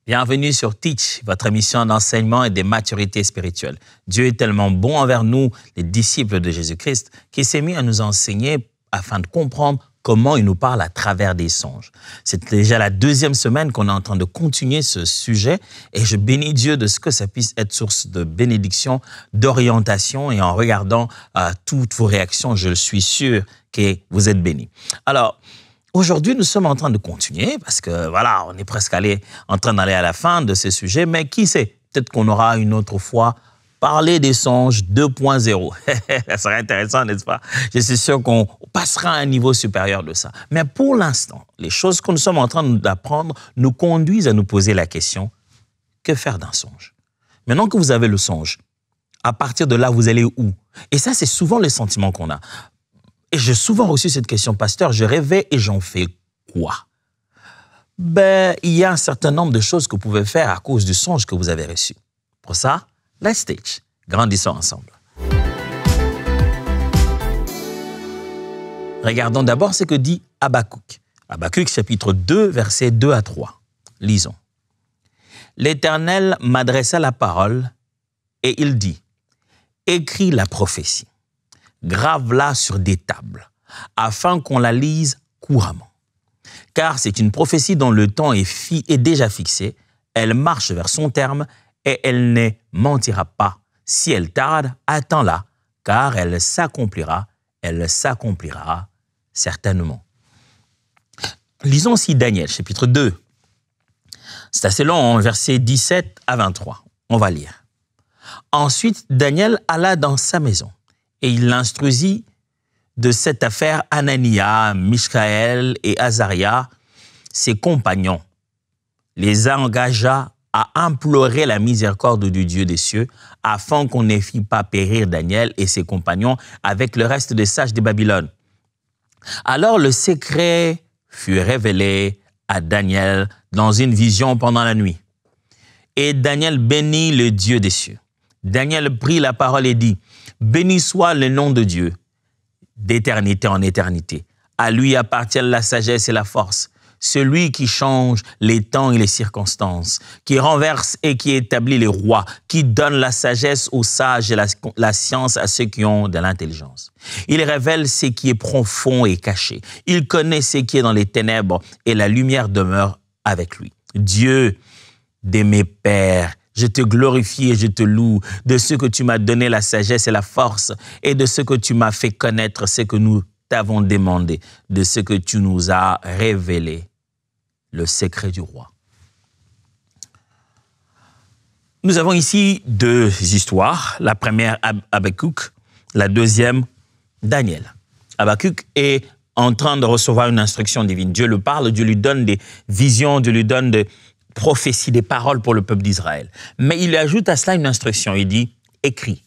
Bienvenue sur Teach, votre émission d'enseignement et de maturité spirituelle. Dieu est tellement bon envers nous, les disciples de Jésus-Christ, qu'il s'est mis à nous enseigner afin de comprendre comment il nous parle à travers des songes. C'est déjà la deuxième semaine qu'on est en train de continuer ce sujet et je bénis Dieu de ce que ça puisse être source de bénédiction, d'orientation et en regardant toutes vos réactions, je suis sûr que vous êtes bénis. Alors, aujourd'hui, nous sommes en train de continuer parce que voilà, on est presque en train d'aller à la fin de ce sujet, mais qui sait, peut-être qu'on aura une autre fois parler des songes 2.0. Ça serait intéressant, n'est-ce pas? Je suis sûr qu'on passera à un niveau supérieur de ça. Mais pour l'instant, les choses que nous sommes en train d'apprendre nous conduisent à nous poser la question, que faire d'un songe? Maintenant que vous avez le songe, à partir de là, vous allez où? Et ça, c'est souvent le sentiment qu'on a. Et j'ai souvent reçu cette question, pasteur, je rêvais et j'en fais quoi? Ben, il y a un certain nombre de choses que vous pouvez faire à cause du songe que vous avez reçu. Pour ça, let's teach. Grandissons ensemble. Regardons d'abord ce que dit Habakkuk. Habakkuk, chapitre 2, versets 2 à 3. Lisons. L'Éternel m'adressa la parole et il dit, écris la prophétie. Grave-la sur des tables, afin qu'on la lise couramment. Car c'est une prophétie dont le temps est déjà fixé, elle marche vers son terme et elle ne mentira pas. Si elle tarde, attends-la, car elle s'accomplira certainement. Lisons aussi Daniel, chapitre 2. C'est assez long, versets 17 à 23. On va lire. Ensuite, Daniel alla dans sa maison. Et il instruisit de cette affaire Anania, Michaël et Azaria, ses compagnons, les engagea à implorer la miséricorde du Dieu des cieux, afin qu'on ne fît pas périr Daniel et ses compagnons avec le reste des sages de Babylone. Alors le secret fut révélé à Daniel dans une vision pendant la nuit. Et Daniel bénit le Dieu des cieux. Daniel prit la parole et dit, « Béni soit le nom de Dieu, d'éternité en éternité. À lui appartiennent la sagesse et la force. Celui qui change les temps et les circonstances, qui renverse et qui établit les rois, qui donne la sagesse aux sages et la science à ceux qui ont de l'intelligence. Il révèle ce qui est profond et caché. Il connaît ce qui est dans les ténèbres et la lumière demeure avec lui. Dieu de mes pères, je te glorifie et je te loue de ce que tu m'as donné la sagesse et la force et de ce que tu m'as fait connaître ce que nous t'avons demandé, de ce que tu nous as révélé, le secret du roi. Nous avons ici deux histoires. La première, Habakkuk, la deuxième, Daniel. Habakkuk est en train de recevoir une instruction divine. Dieu le parle, Dieu lui donne des visions, Dieu lui donne des prophéties, des paroles pour le peuple d'Israël. Mais il ajoute à cela une instruction. Il dit, écris.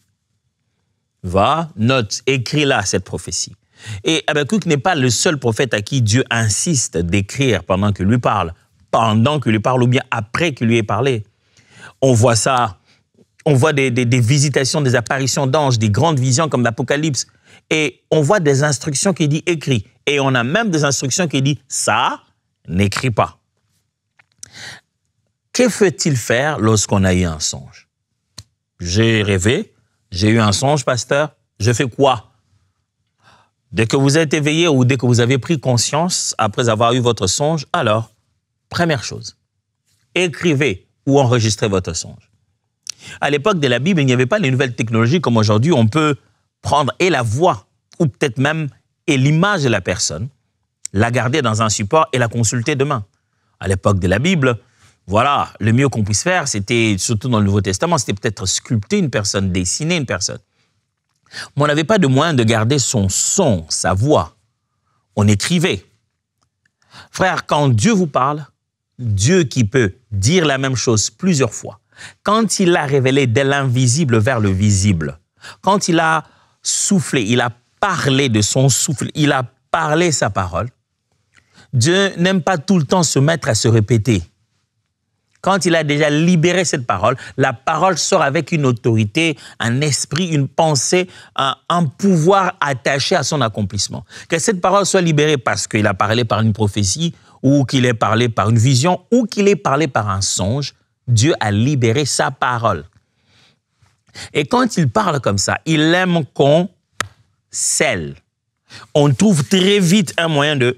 Va, note, écris-la cette prophétie. Et Habakkuk n'est pas le seul prophète à qui Dieu insiste d'écrire pendant qu'il lui parle ou bien après qu'il lui ait parlé. On voit ça, on voit des visitations, des apparitions d'anges, des grandes visions comme l'Apocalypse. Et on voit des instructions qui disent écris. Et on a même des instructions qui disent ça, n'écris pas. Que faut-il faire lorsqu'on a eu un songe? J'ai rêvé, j'ai eu un songe, pasteur, je fais quoi? Dès que vous êtes éveillé ou dès que vous avez pris conscience après avoir eu votre songe, alors, première chose, écrivez ou enregistrez votre songe. À l'époque de la Bible, il n'y avait pas les nouvelles technologies comme aujourd'hui. On peut prendre et la voix ou peut-être même et l'image de la personne, la garder dans un support et la consulter demain. À l'époque de la Bible, voilà, le mieux qu'on puisse faire, c'était, surtout dans le Nouveau Testament, c'était peut-être sculpter une personne, dessiner une personne. Mais on n'avait pas de moyen de garder son son, sa voix. On écrivait. Frère, quand Dieu vous parle, Dieu qui peut dire la même chose plusieurs fois, quand il a révélé de l'invisible vers le visible, quand il a soufflé, il a parlé de son souffle, il a parlé sa parole, Dieu n'aime pas tout le temps se mettre à se répéter. Quand il a déjà libéré cette parole, la parole sort avec une autorité, un esprit, une pensée, un pouvoir attaché à son accomplissement. Que cette parole soit libérée parce qu'il a parlé par une prophétie ou qu'il ait parlé par une vision, ou qu'il ait parlé par un songe, Dieu a libéré sa parole. Et quand il parle comme ça, il aime qu'on scelle. On trouve très vite un moyen de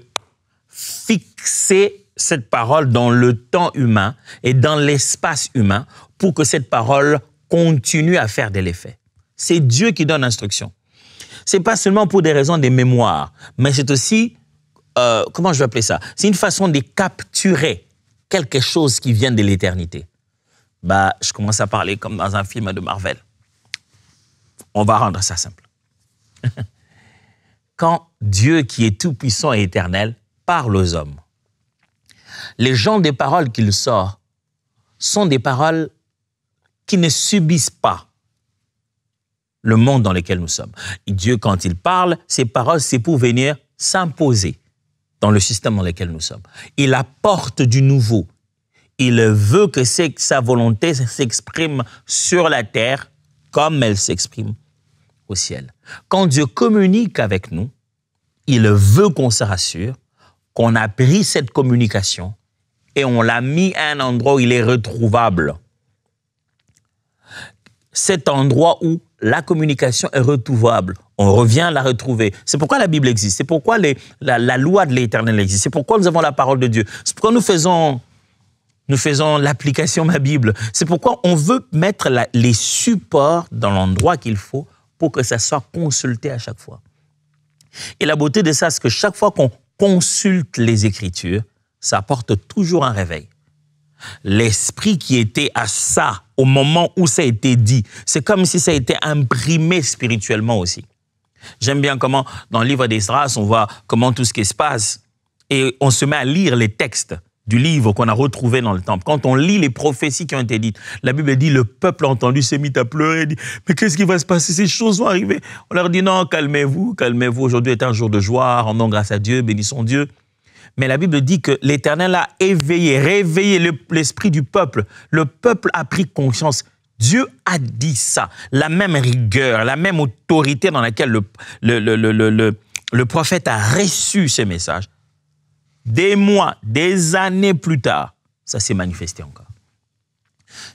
fixer cette parole dans le temps humain et dans l'espace humain pour que cette parole continue à faire de l'effet. C'est Dieu qui donne l'instruction. Ce n'est pas seulement pour des raisons de mémoire, mais c'est aussi, comment je vais appeler ça? C'est une façon de capturer quelque chose qui vient de l'éternité. Je commence à parler comme dans un film de Marvel. On va rendre ça simple. Quand Dieu, qui est tout-puissant et éternel, parle aux hommes, les genres de paroles qu'il sort sont des paroles qui ne subissent pas le monde dans lequel nous sommes. Et Dieu, quand il parle, ces paroles, c'est pour venir s'imposer dans le système dans lequel nous sommes. Il apporte du nouveau. Il veut que sa volonté s'exprime sur la terre comme elle s'exprime au ciel. Quand Dieu communique avec nous, il veut qu'on se rassure qu'on a pris cette communication et on l'a mis à un endroit où il est retrouvable. Cet endroit où la communication est retrouvable, on revient à la retrouver. C'est pourquoi la Bible existe, c'est pourquoi la loi de l'Éternel existe, c'est pourquoi nous avons la parole de Dieu, c'est pourquoi nous faisons l'application de la Bible, c'est pourquoi on veut mettre les supports dans l'endroit qu'il faut pour que ça soit consulté à chaque fois. Et la beauté de ça, c'est que chaque fois qu'on consulte les Écritures, ça apporte toujours un réveil. L'esprit qui était à ça, au moment où ça a été dit, c'est comme si ça a été imprimé spirituellement aussi. J'aime bien comment, dans le livre d'Esdras, on voit comment tout ce qui se passe et on se met à lire les textes du livre qu'on a retrouvé dans le temple. Quand on lit les prophéties qui ont été dites, la Bible dit, le peuple a entendu, s'est mis à pleurer, dit, mais qu'est-ce qui va se passer? Ces choses vont arriver. On leur dit, non, calmez-vous, calmez-vous. Aujourd'hui est un jour de joie, rendons grâce à Dieu, bénissons Dieu. Mais la Bible dit que l'Éternel a éveillé, réveillé l'esprit du peuple. Le peuple a pris conscience. Dieu a dit ça. La même rigueur, la même autorité dans laquelle le prophète a reçu ces messages. Des mois, des années plus tard, ça s'est manifesté encore.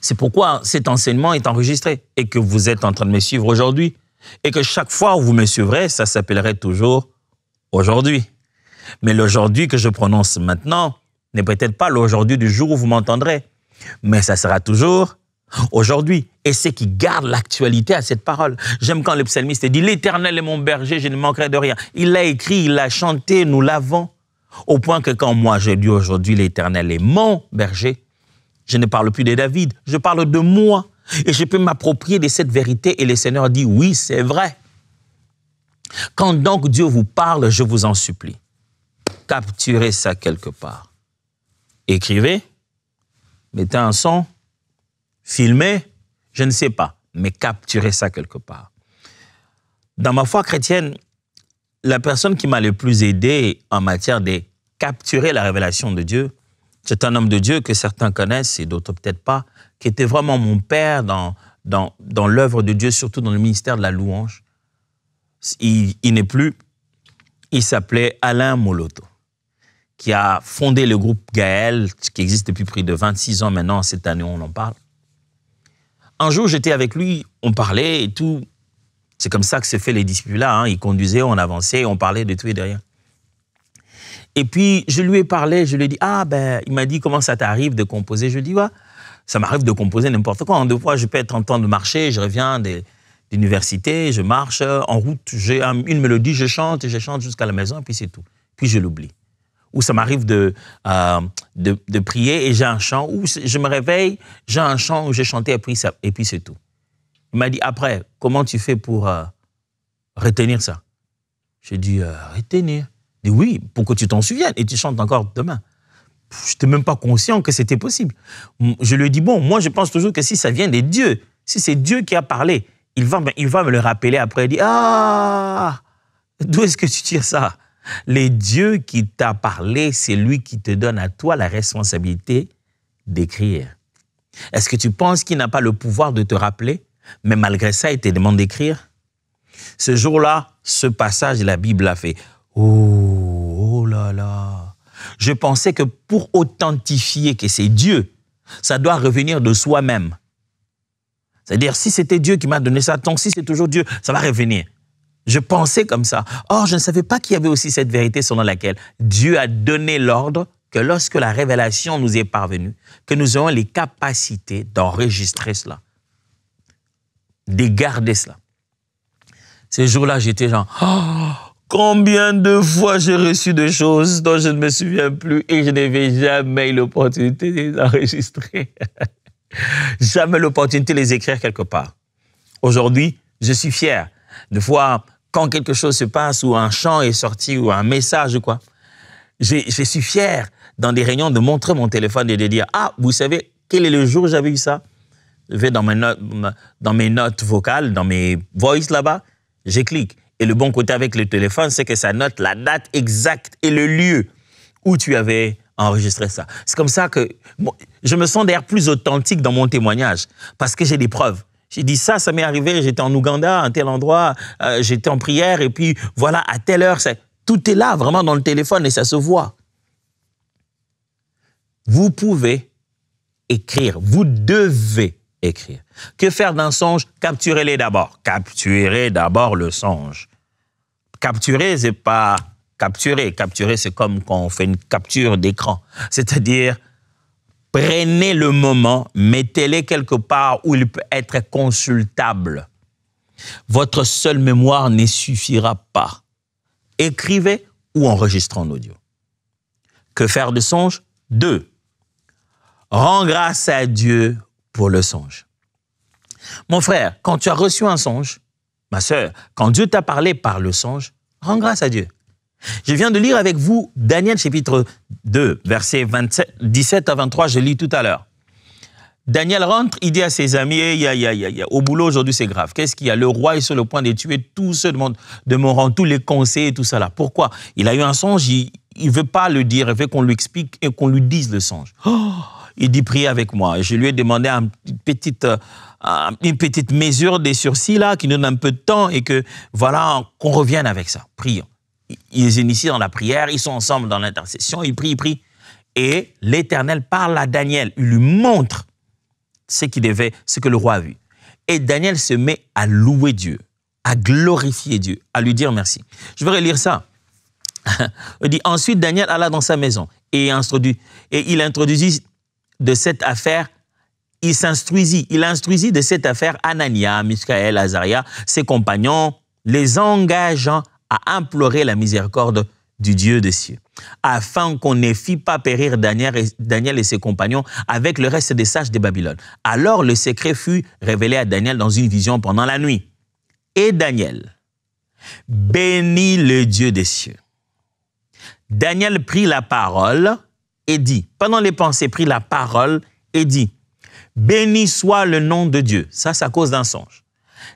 C'est pourquoi cet enseignement est enregistré et que vous êtes en train de me suivre aujourd'hui. Et que chaque fois où vous me suivrez, ça s'appellerait toujours aujourd'hui. Mais l'aujourd'hui que je prononce maintenant n'est peut-être pas l'aujourd'hui du jour où vous m'entendrez. Mais ça sera toujours aujourd'hui. Et c'est qui garde l'actualité à cette parole. J'aime quand le psalmiste dit « L'Éternel est mon berger, je ne manquerai de rien ». Il l'a écrit, il l'a chanté, nous l'avons. Au point que quand moi je dis aujourd'hui « L'Éternel est mon berger », je ne parle plus de David, je parle de moi. Et je peux m'approprier de cette vérité. Et le Seigneur dit « Oui, c'est vrai ». Quand donc Dieu vous parle, je vous en supplie, capturez ça quelque part. Écrivez, mettez un son, filmez, je ne sais pas, mais capturez ça quelque part. Dans ma foi chrétienne, la personne qui m'a le plus aidé en matière de capturer la révélation de Dieu, c'est un homme de Dieu que certains connaissent et d'autres peut-être pas, qui était vraiment mon père dans l'œuvre de Dieu, surtout dans le ministère de la louange. Il n'est plus, il s'appelait Alain Moloto, qui a fondé le groupe Gaël, qui existe depuis près de 26 ans maintenant, cette année on en parle. Un jour, j'étais avec lui, on parlait et tout. C'est comme ça que se fait les disputes-là. Hein. Il conduisait, on avançait, on parlait de tout et de rien. Et puis, je lui ai parlé, je lui ai dit, il m'a dit, comment ça t'arrive de composer? Je lui ai dit, ouais, ça m'arrive de composer n'importe quoi. En 2 fois, je peux être en train de marcher, je reviens d'université, je marche, en route, j'ai une mélodie, je chante jusqu'à la maison, et puis c'est tout. Puis je l'oublie. Ou ça m'arrive de prier et j'ai un chant, ou je me réveille, j'ai un chant où j'ai chanté et puis c'est tout. Il m'a dit, après, comment tu fais pour retenir ça? J'ai dit, retenir? Il dit, oui, pour que tu t'en souviennes et tu chantes encore demain. Je n'étais même pas conscient que c'était possible. Je lui ai dit, bon, moi je pense toujours que si ça vient de Dieu, si c'est Dieu qui a parlé, il va me le rappeler après. Il dit, d'où est-ce que tu tires ça? Les dieux qui t'a parlé, c'est lui qui te donne à toi la responsabilité d'écrire. Est-ce que tu penses qu'il n'a pas le pouvoir de te rappeler, mais malgré ça, il te demande d'écrire? Ce jour-là, ce passage de la Bible a fait « Oh là là !» Je pensais que pour authentifier que c'est Dieu, ça doit revenir de soi-même. C'est-à-dire, si c'était Dieu qui m'a donné ça, donc si c'est toujours Dieu, ça va revenir. Je pensais comme ça. Or, je ne savais pas qu'il y avait aussi cette vérité selon laquelle Dieu a donné l'ordre que lorsque la révélation nous est parvenue, que nous ayons les capacités d'enregistrer cela, de garder cela. Ces jours-là, j'étais genre, oh, combien de fois j'ai reçu de choses dont je ne me souviens plus et je n'avais jamais eu l'opportunité de les enregistrer. Jamais l'opportunité de les écrire quelque part. Aujourd'hui, je suis fier de voir quand quelque chose se passe ou un chant est sorti ou un message ou quoi. Je suis fier dans des réunions de montrer mon téléphone et de dire « Ah, vous savez, quel est le jour où j'avais eu ça ?» Je vais dans mes notes vocales, dans mes voice là-bas, je clique. Et le bon côté avec le téléphone, c'est que ça note la date exacte et le lieu où tu avais enregistré ça. C'est comme ça que je me sens d'ailleurs plus authentique dans mon témoignage parce que j'ai des preuves. J'ai dit ça m'est arrivé, j'étais en Ouganda, à un tel endroit, j'étais en prière et puis voilà, à telle heure, tout est là vraiment dans le téléphone et ça se voit. Vous pouvez écrire, vous devez écrire. Que faire d'un songe? Capturez-les d'abord. Capturez d'abord le songe. Capturer, c'est pas capturer. Capturer, c'est comme quand on fait une capture d'écran. C'est-à-dire, prenez le moment, mettez-les quelque part où il peut être consultable. Votre seule mémoire ne suffira pas. Écrivez ou enregistrez en audio. Que faire de songe? 2. Rends grâce à Dieu pour le songe. Mon frère, quand tu as reçu un songe, ma sœur, quand Dieu t'a parlé par le songe, rends grâce à Dieu. Je viens de lire avec vous Daniel chapitre 2, versets 17 à 23, je lis tout à l'heure. Daniel rentre, il dit à ses amis, au boulot aujourd'hui c'est grave. Qu'est-ce qu'il y a? Le roi est sur le point de tuer tous ceux de mon rang, tous les conseillers et tout ça là. Pourquoi? Il a eu un songe, il ne veut pas le dire, il veut qu'on lui explique et qu'on lui dise le songe. Oh, il dit, priez avec moi. Je lui ai demandé une petite mesure des sursis là, qui nous donne un peu de temps et que voilà, qu'on revienne avec ça. Prions. Ils initient dans la prière, ils sont ensemble dans l'intercession, ils prient. Et l'Éternel parle à Daniel, il lui montre ce que le roi a vu. Et Daniel se met à louer Dieu, à glorifier Dieu, à lui dire merci. Je vais relire ça. Il dit, ensuite Daniel alla dans sa maison et il introduisit de cette affaire, il instruisit de cette affaire Anania, Michaël, Azaria, ses compagnons, les engageant à implorer la miséricorde du Dieu des cieux, afin qu'on ne fît pas périr Daniel et ses compagnons avec le reste des sages de Babylone. Alors le secret fut révélé à Daniel dans une vision pendant la nuit. Et Daniel bénit le Dieu des cieux. Daniel prit la parole et dit, pendant les pensées, prit la parole et dit, béni soit le nom de Dieu. Ça, c'est à cause d'un songe.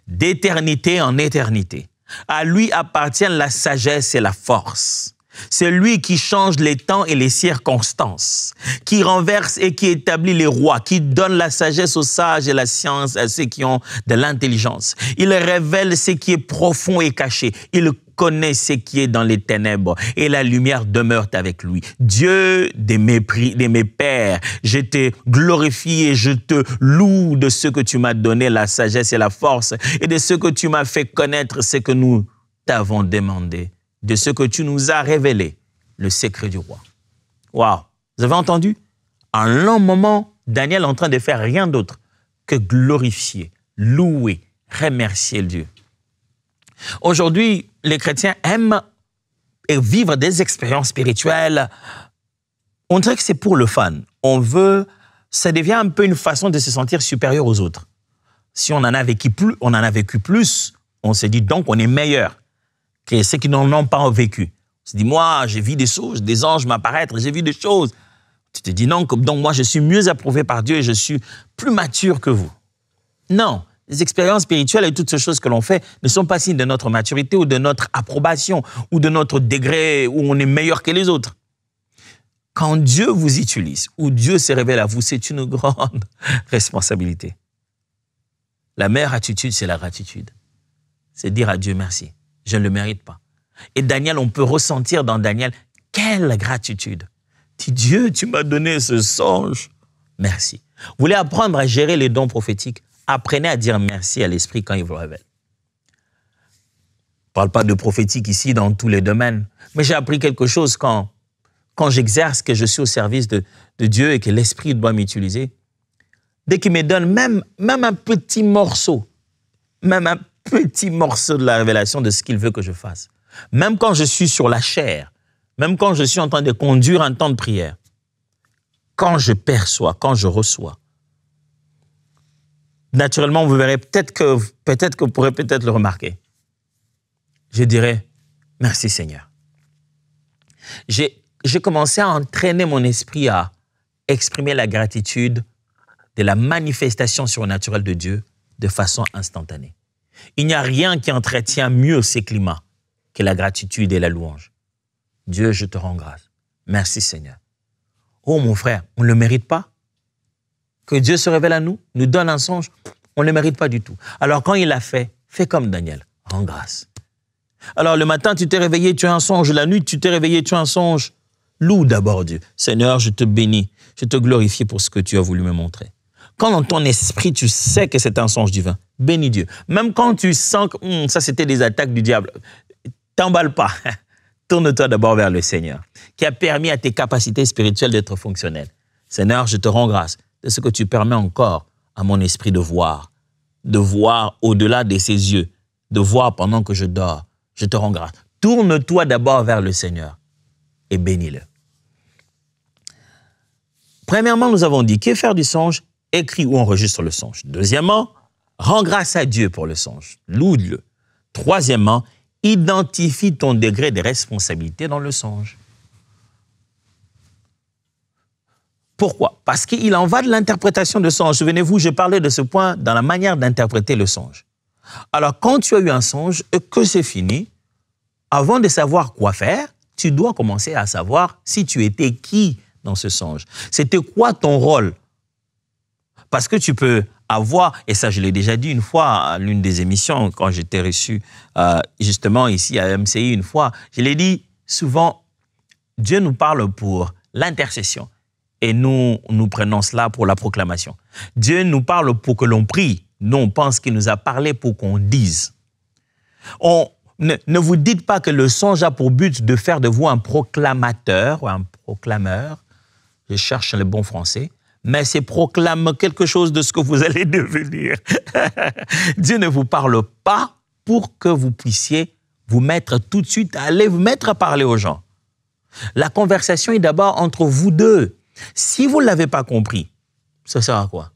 D'éternité en éternité. À lui appartiennent la sagesse et la force. C'est lui qui change les temps et les circonstances, qui renverse et qui établit les rois, qui donne la sagesse aux sages et la science à ceux qui ont de l'intelligence. Il révèle ce qui est profond et caché. Il connaît ce qui est dans les ténèbres et la lumière demeure avec lui. Dieu de mes pères, je te glorifie et je te loue de ce que tu m'as donné, la sagesse et la force, et de ce que tu m'as fait connaître, ce que nous t'avons demandé, de ce que tu nous as révélé, le secret du roi. Waouh! Vous avez entendu? Un long moment, Daniel est en train de faire rien d'autre que glorifier, louer, remercier Dieu. Aujourd'hui, les chrétiens aiment vivre des expériences spirituelles. On dirait que c'est pour le fun. Ça devient un peu une façon de se sentir supérieur aux autres. Si on en a vécu plus, on se dit donc on est meilleur que ceux qui n'en ont pas vécu. On se dit, moi, j'ai vu des choses, des anges m'apparaître, j'ai vu des choses. Tu te dis non, donc moi, je suis mieux approuvé par Dieu et je suis plus mature que vous. Non. Les expériences spirituelles et toutes ces choses que l'on fait ne sont pas signes de notre maturité ou de notre approbation ou de notre degré où on est meilleur que les autres. Quand Dieu vous utilise ou Dieu se révèle à vous, c'est une grande responsabilité. La meilleure attitude, c'est la gratitude. C'est dire à Dieu merci. Je ne le mérite pas. Et Daniel, on peut ressentir dans Daniel, quelle gratitude. Dis, Dieu, tu m'as donné ce songe. Merci. Vous voulez apprendre à gérer les dons prophétiques? Apprenez à dire merci à l'Esprit quand il vous révèle. Je ne parle pas de prophétique ici dans tous les domaines, mais j'ai appris quelque chose quand j'exerce, que je suis au service de Dieu et que l'Esprit doit m'utiliser. Dès qu'il me donne même un petit morceau, de la révélation de ce qu'il veut que je fasse, même quand je suis sur la chair, même quand je suis en train de conduire un temps de prière, quand je perçois, quand je reçois, naturellement, vous verrez peut-être que vous pourrez peut-être le remarquer. Je dirais, merci Seigneur. J'ai commencé à entraîner mon esprit à exprimer la gratitude de la manifestation surnaturelle de Dieu de façon instantanée. Il n'y a rien qui entretient mieux ces climats que la gratitude et la louange. Dieu, je te rends grâce. Merci Seigneur. Oh mon frère, on ne le mérite pas. Que Dieu se révèle à nous, nous donne un songe, on ne le mérite pas du tout. Alors quand il l'a fait, fais comme Daniel, rends grâce. Alors le matin, tu t'es réveillé, tu as un songe. La nuit, tu t'es réveillé, tu as un songe. Loue d'abord Dieu. Seigneur, je te bénis, je te glorifie pour ce que tu as voulu me montrer. Quand dans ton esprit, tu sais que c'est un songe divin, bénis Dieu. Même quand tu sens que ça, c'était des attaques du diable, t'emballe pas. Tourne-toi d'abord vers le Seigneur, qui a permis à tes capacités spirituelles d'être fonctionnelles. Seigneur, je te rends grâce de ce que tu permets encore à mon esprit de voir au-delà de ses yeux, de voir pendant que je dors. Je te rends grâce. Tourne-toi d'abord vers le Seigneur et bénis-le. Premièrement, nous avons dit, qu'est faire du songe? Écris ou enregistre le songe. Deuxièmement, rends grâce à Dieu pour le songe. Loue-le. Troisièmement, identifie ton degré de responsabilité dans le songe. Pourquoi? Parce qu'il en va de l'interprétation de songe. Souvenez-vous, je parlais de ce point dans la manière d'interpréter le songe. Alors, quand tu as eu un songe et que c'est fini, avant de savoir quoi faire, tu dois commencer à savoir si tu étais qui dans ce songe. C'était quoi ton rôle? Parce que tu peux avoir, et ça je l'ai déjà dit une fois à l'une des émissions, quand j'étais reçu justement ici à MCI une fois, je l'ai dit souvent, Dieu nous parle pour l'intercession et nous prenons cela pour la proclamation. Dieu nous parle pour que l'on prie, nous on pense qu'il nous a parlé pour qu'on dise. Ne vous dites pas que le songe a pour but de faire de vous un proclamateur ou un proclameur, je cherche le bon français, mais c'est proclame quelque chose de ce que vous allez devenir. Dieu ne vous parle pas pour que vous puissiez vous mettre tout de suite à aller vous mettre à parler aux gens. La conversation est d'abord entre vous deux. Si vous ne l'avez pas compris, ça sert à quoi?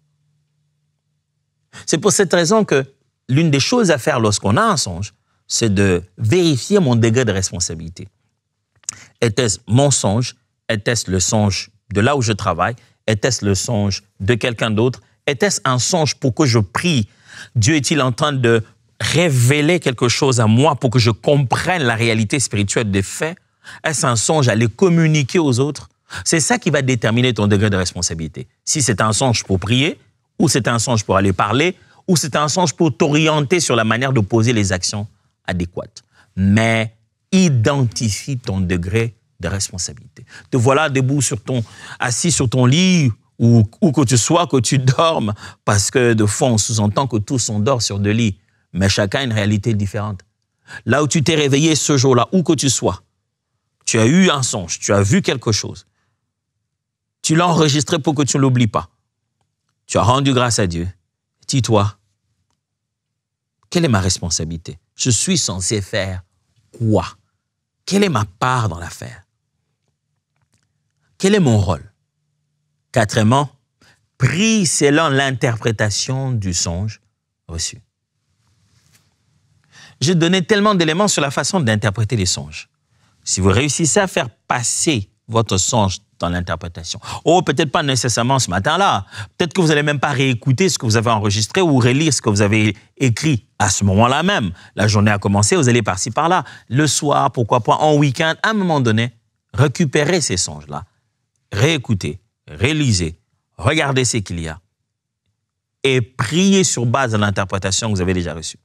C'est pour cette raison que l'une des choses à faire lorsqu'on a un songe, c'est de vérifier mon degré de responsabilité. Était-ce mon songe? Était-ce le songe de là où je travaille? Était-ce le songe de quelqu'un d'autre? Était-ce un songe pour que je prie? Dieu est-il en train de révéler quelque chose à moi pour que je comprenne la réalité spirituelle des faits? Est-ce un songe à les communiquer aux autres? C'est ça qui va déterminer ton degré de responsabilité. Si c'est un songe pour prier, ou c'est un songe pour aller parler, ou c'est un songe pour t'orienter sur la manière de poser les actions adéquates. Mais identifie ton degré de responsabilité. Te voilà debout assis sur ton lit ou que tu sois, que tu dormes, parce que de fond, on sous-entend que tous on dort sur deux lits, mais chacun a une réalité différente. Là où tu t'es réveillé ce jour-là, où que tu sois, tu as eu un songe, tu as vu quelque chose. Tu l'as enregistré pour que tu ne l'oublies pas. Tu as rendu grâce à Dieu. Dis-toi, quelle est ma responsabilité? Je suis censé faire quoi? Quelle est ma part dans l'affaire? Quel est mon rôle? Quatrièmement, prie selon l'interprétation du songe reçu. J'ai donné tellement d'éléments sur la façon d'interpréter les songes. Si vous réussissez à faire passer votre songe dans l'interprétation, peut-être pas nécessairement ce matin-là, peut-être que vous n'allez même pas réécouter ce que vous avez enregistré ou relire ce que vous avez écrit à ce moment-là même. La journée a commencé, vous allez par-ci, par-là. Le soir, pourquoi pas, en week-end, à un moment donné, récupérez ces songes-là. Réécoutez, relisez, regardez ce qu'il y a et priez sur base de l'interprétation que vous avez déjà reçue.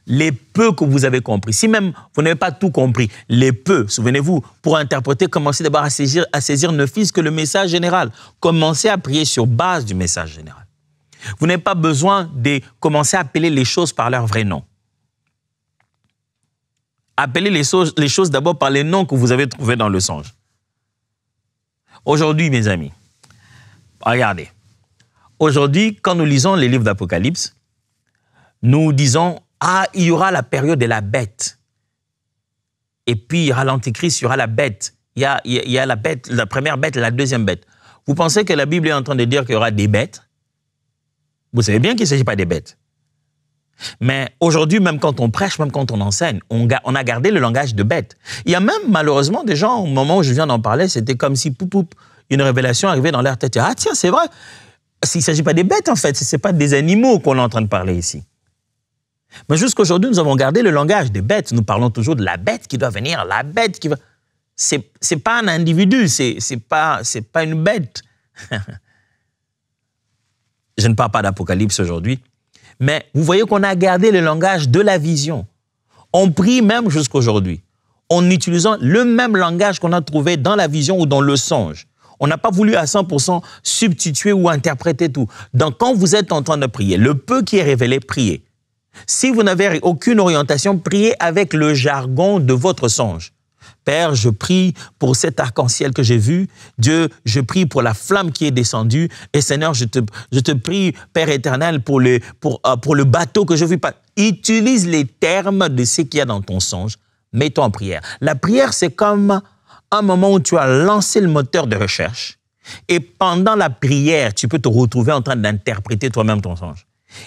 les peu que vous avez compris. Si même vous n'avez pas tout compris, les peu, souvenez-vous, pour interpréter, commencez d'abord à saisir ne fût-ce que le message général. Commencez à prier sur base du message général. Vous n'avez pas besoin de commencer à appeler les choses par leur vrai nom. Appelez les choses d'abord par les noms que vous avez trouvés dans le songe. Aujourd'hui, mes amis, regardez. Aujourd'hui, quand nous lisons les livres d'Apocalypse, nous disons, il y aura la période de la bête. Et puis, il y aura l'antéchrist, il y aura la bête. Il y a la bête, la première bête et la deuxième bête. Vous pensez que la Bible est en train de dire qu'il y aura des bêtes? Vous savez bien qu'il ne s'agit pas des bêtes. Mais aujourd'hui, même quand on prêche, même quand on enseigne, on a gardé le langage de bête. Il y a même, malheureusement, des gens, au moment où je viens d'en parler, c'était comme si une révélation arrivait dans leur tête. Ah tiens, c'est vrai. Il ne s'agit pas des bêtes, en fait. Ce n'est pas des animaux qu'on est en train de parler ici. Mais jusqu'aujourd'hui, nous avons gardé le langage des bêtes. Nous parlons toujours de la bête qui doit venir, la bête qui va... C'est pas un individu, c'est pas une bête. Je ne parle pas d'Apocalypse aujourd'hui. Mais vous voyez qu'on a gardé le langage de la vision. On prie même jusqu'aujourd'hui, en utilisant le même langage qu'on a trouvé dans la vision ou dans le songe. On n'a pas voulu à 100% substituer ou interpréter tout. Donc, quand vous êtes en train de prier, le peu qui est révélé, priez. Si vous n'avez aucune orientation, priez avec le jargon de votre songe. Père, je prie pour cet arc-en-ciel que j'ai vu. Dieu, je prie pour la flamme qui est descendue. Et Seigneur, je te prie, Père éternel, pour le bateau que je vis. Utilise les termes de ce qu'il y a dans ton songe. Mets-toi en prière. La prière, c'est comme un moment où tu as lancé le moteur de recherche. Et pendant la prière, tu peux te retrouver en train d'interpréter toi-même ton songe.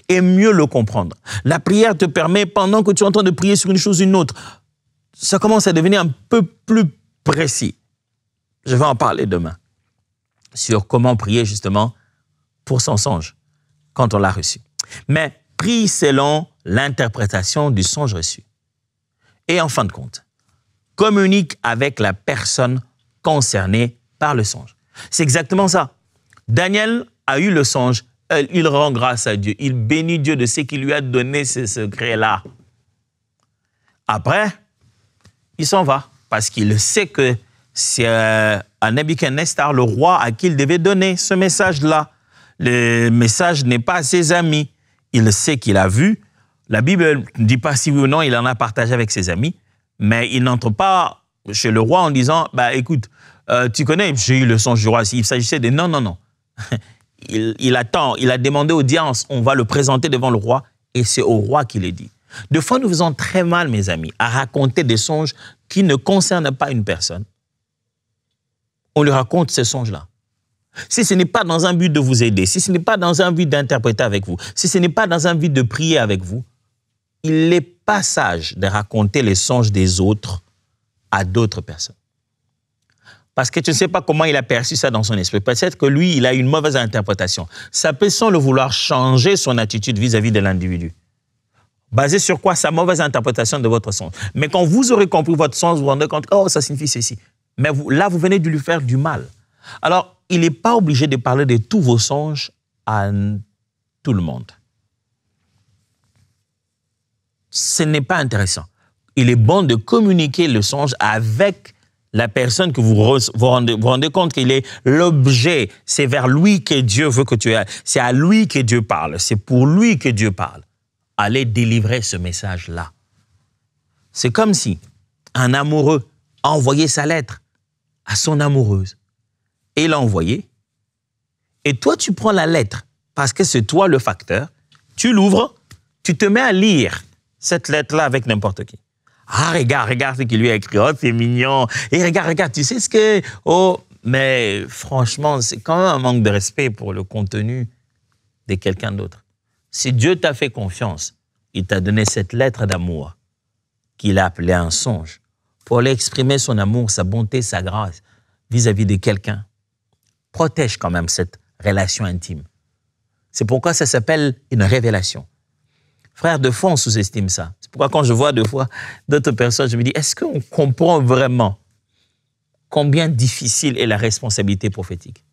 Et mieux le comprendre. La prière te permet, pendant que tu es en train de prier sur une chose ou une autre, ça commence à devenir un peu plus précis. Je vais en parler demain sur comment prier justement pour son songe quand on l'a reçu. Mais prie selon l'interprétation du songe reçu. Et en fin de compte, communique avec la personne concernée par le songe. C'est exactement ça. Daniel a eu le songe, il rend grâce à Dieu, il bénit Dieu de ce qu'il lui a donné ce secret-là. Après, il s'en va parce qu'il sait que c'est à Nebuchadnezzar, le roi, à qui il devait donner ce message-là. Le message n'est pas à ses amis. Il sait qu'il a vu. La Bible ne dit pas si oui ou non il en a partagé avec ses amis, mais il n'entre pas chez le roi en disant « écoute, tu connais, j'ai eu le songe du roi. » Il s'agissait de « non. » Il attend, il a demandé audience, on va le présenter devant le roi et c'est au roi qu'il est dit. Des fois, nous faisons très mal, mes amis, à raconter des songes qui ne concernent pas une personne. On lui raconte ces songes-là. Si ce n'est pas dans un but de vous aider, si ce n'est pas dans un but d'interpréter avec vous, si ce n'est pas dans un but de prier avec vous, il n'est pas sage de raconter les songes des autres à d'autres personnes. Parce que tu ne sais pas comment il a perçu ça dans son esprit. Peut-être que lui, il a une mauvaise interprétation. Ça peut, sans le vouloir, changer son attitude vis-à-vis de l'individu. Basé sur quoi? Sa mauvaise interprétation de votre songe. Mais quand vous aurez compris votre songe, vous vous rendez compte, ça signifie ceci. Mais là, vous venez de lui faire du mal. Alors, il n'est pas obligé de parler de tous vos songes à tout le monde. Ce n'est pas intéressant. Il est bon de communiquer le songe avec la personne que vous rendez compte qu'il est l'objet. C'est vers lui que Dieu veut que tu ailles. C'est à lui que Dieu parle. C'est pour lui que Dieu parle. Allez délivrer ce message-là. C'est comme si un amoureux a envoyé sa lettre à son amoureuse. Et il l'a envoyée. Et toi, tu prends la lettre parce que c'est toi le facteur. Tu l'ouvres, tu te mets à lire cette lettre-là avec n'importe qui. Regarde ce qu'il lui a écrit. Oh, c'est mignon. Et regarde, tu sais ce que... mais franchement, c'est quand même un manque de respect pour le contenu de quelqu'un d'autre. Si Dieu t'a fait confiance, il t'a donné cette lettre d'amour qu'il a appelée un songe pour lui exprimer son amour, sa bonté, sa grâce vis-à-vis de quelqu'un. Protège quand même cette relation intime. C'est pourquoi ça s'appelle une révélation. Frère, de fois, on sous-estime ça. C'est pourquoi quand je vois deux fois d'autres personnes, je me dis, est-ce qu'on comprend vraiment combien difficile est la responsabilité prophétique?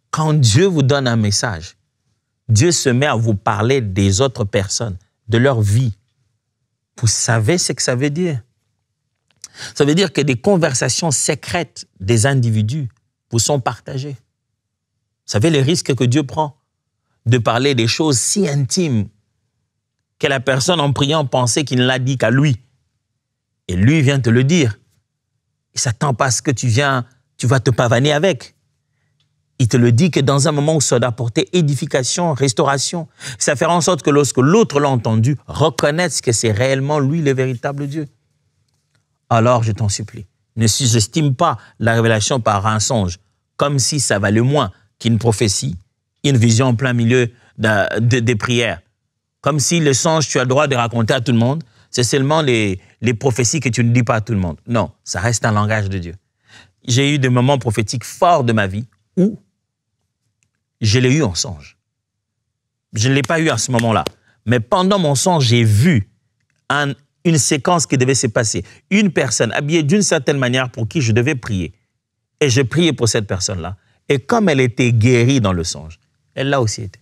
Quand Dieu vous donne un message, Dieu se met à vous parler des autres personnes de leur vie. Vous savez ce que ça veut dire? Ça veut dire que des conversations secrètes des individus vous sont partagées. Vous savez les risques que Dieu prend de parler des choses si intimes que la personne en priant pensait qu'il ne l'a dit qu'à lui. Et lui vient te le dire. Il ne s'attend pas à ce que tu vas te pavaner avec. Il te le dit que dans un moment où ça doit apporter édification, restauration, ça fait en sorte que lorsque l'autre l'a entendu, reconnaisse que c'est réellement lui le véritable Dieu. Alors, je t'en supplie, ne sous-estime pas la révélation par un songe, comme si ça valait moins qu'une prophétie, une vision en plein milieu des prières. Comme si le songe, tu as le droit de raconter à tout le monde, c'est seulement les prophéties que tu ne dis pas à tout le monde. Non, ça reste un langage de Dieu. J'ai eu des moments prophétiques forts de ma vie où je l'ai eu en songe. Je ne l'ai pas eu à ce moment-là. Mais pendant mon songe, j'ai vu une séquence qui devait se passer. Une personne habillée d'une certaine manière pour qui je devais prier. Et je priais pour cette personne-là. Et comme elle était guérie dans le songe, elle l'a aussi été.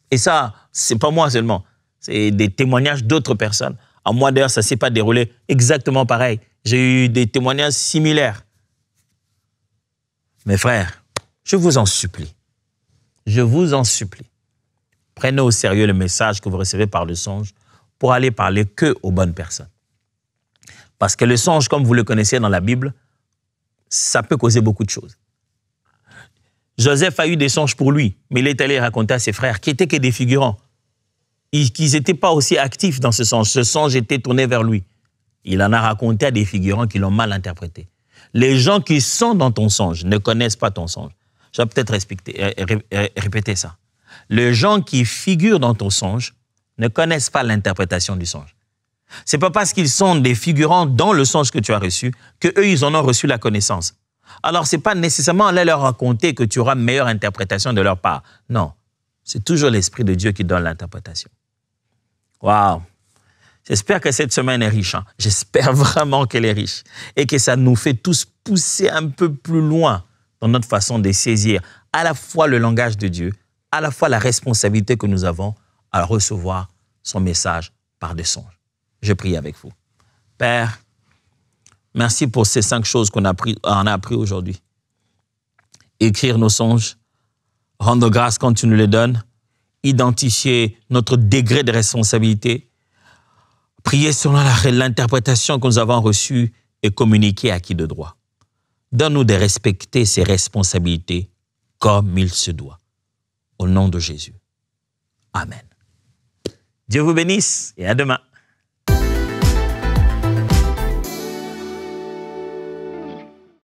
Et ça, c'est pas moi seulement. C'est des témoignages d'autres personnes. À moi, d'ailleurs, ça ne s'est pas déroulé exactement pareil. J'ai eu des témoignages similaires. Mes frères, je vous en supplie. Je vous en supplie. Prenez au sérieux le message que vous recevez par le songe pour aller parler que aux bonnes personnes. Parce que le songe, comme vous le connaissez dans la Bible, ça peut causer beaucoup de choses. Joseph a eu des songes pour lui, mais il est allé raconter à ses frères qui n'étaient que des figurants. Ils n'étaient pas aussi actifs dans ce songe. Ce songe était tourné vers lui. Il en a raconté à des figurants qui l'ont mal interprété. Les gens qui sont dans ton songe ne connaissent pas ton songe. Je vais peut-être répéter ça. Les gens qui figurent dans ton songe ne connaissent pas l'interprétation du songe. Ce n'est pas parce qu'ils sont des figurants dans le songe que tu as reçu qu'eux, ils en ont reçu la connaissance. Alors, ce n'est pas nécessairement aller leur raconter que tu auras une meilleure interprétation de leur part. Non, c'est toujours l'Esprit de Dieu qui donne l'interprétation. Waouh! J'espère que cette semaine est riche. J'espère vraiment qu'elle est riche et que ça nous fait tous pousser un peu plus loin dans notre façon de saisir à la fois le langage de Dieu, à la fois la responsabilité que nous avons à recevoir son message par des songes. Je prie avec vous. Père, merci pour ces 5 choses qu'on a appris aujourd'hui. Écrire nos songes, rendre grâce quand tu nous les donnes, identifier notre degré de responsabilité, prier selon l'interprétation que nous avons reçue et communiquer à qui de droit. Donne-nous de respecter ces responsabilités comme il se doit. Au nom de Jésus. Amen. Dieu vous bénisse et à demain.